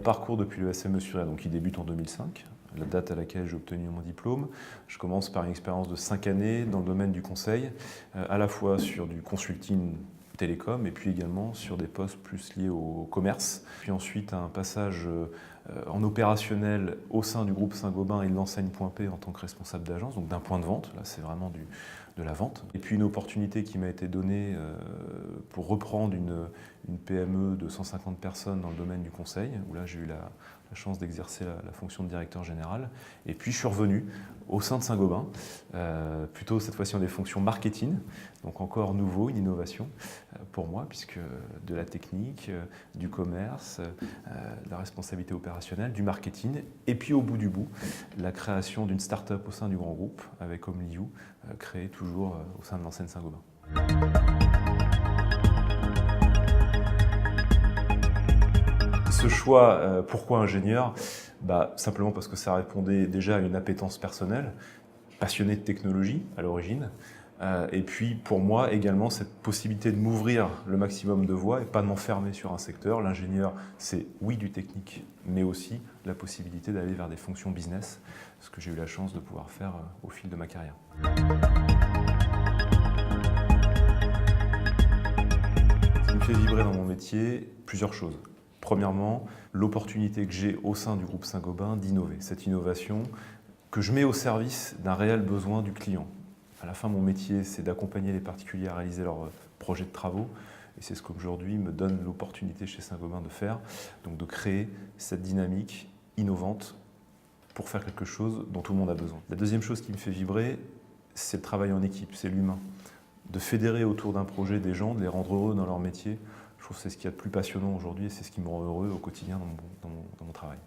parcours depuis le SME Suria, donc qui débute en 2005, la date à laquelle j'ai obtenu mon diplôme. Je commence par une expérience de 5 années dans le domaine du conseil, à la fois sur du consulting télécom et puis également sur des postes plus liés au commerce. Puis ensuite un passage en opérationnel au sein du groupe Saint-Gobain et de l'enseigne Point P en tant que responsable d'agence, donc d'un point de vente, là c'est vraiment de la vente. Et puis une opportunité qui m'a été donnée pour reprendre une PME de 150 personnes dans le domaine du conseil, où là j'ai eu la chance d'exercer la fonction de directeur général. Et puis je suis revenu au sein de Saint-Gobain, plutôt cette fois-ci en des fonctions marketing, donc encore nouveau, une innovation pour moi, puisque de la technique, du commerce, de la responsabilité opérationnelle, du marketing, et puis au bout du bout, la création d'une start-up au sein du grand groupe, avec Omliu, créée toujours au sein de l'enseigne Saint-Gobain. Ce choix, pourquoi ingénieur? Simplement parce que ça répondait déjà à une appétence personnelle, passionné de technologie à l'origine, et puis pour moi également cette possibilité de m'ouvrir le maximum de voies et pas de m'enfermer sur un secteur. L'ingénieur, c'est oui du technique, mais aussi la possibilité d'aller vers des fonctions business, ce que j'ai eu la chance de pouvoir faire au fil de ma carrière. Ce qui me fait vibrer dans mon métier, plusieurs choses. Premièrement, l'opportunité que j'ai au sein du groupe Saint-Gobain d'innover. Cette innovation que je mets au service d'un réel besoin du client. À la fin, mon métier, c'est d'accompagner les particuliers à réaliser leurs projets de travaux. Et c'est ce qu'aujourd'hui me donne l'opportunité chez Saint-Gobain de faire. Donc de créer cette dynamique innovante pour faire quelque chose dont tout le monde a besoin. La deuxième chose qui me fait vibrer, c'est le travail en équipe, c'est l'humain. De fédérer autour d'un projet des gens, de les rendre heureux dans leur métier. Je trouve que c'est ce qu'il y a de plus passionnant aujourd'hui et c'est ce qui me rend heureux au quotidien dans mon travail.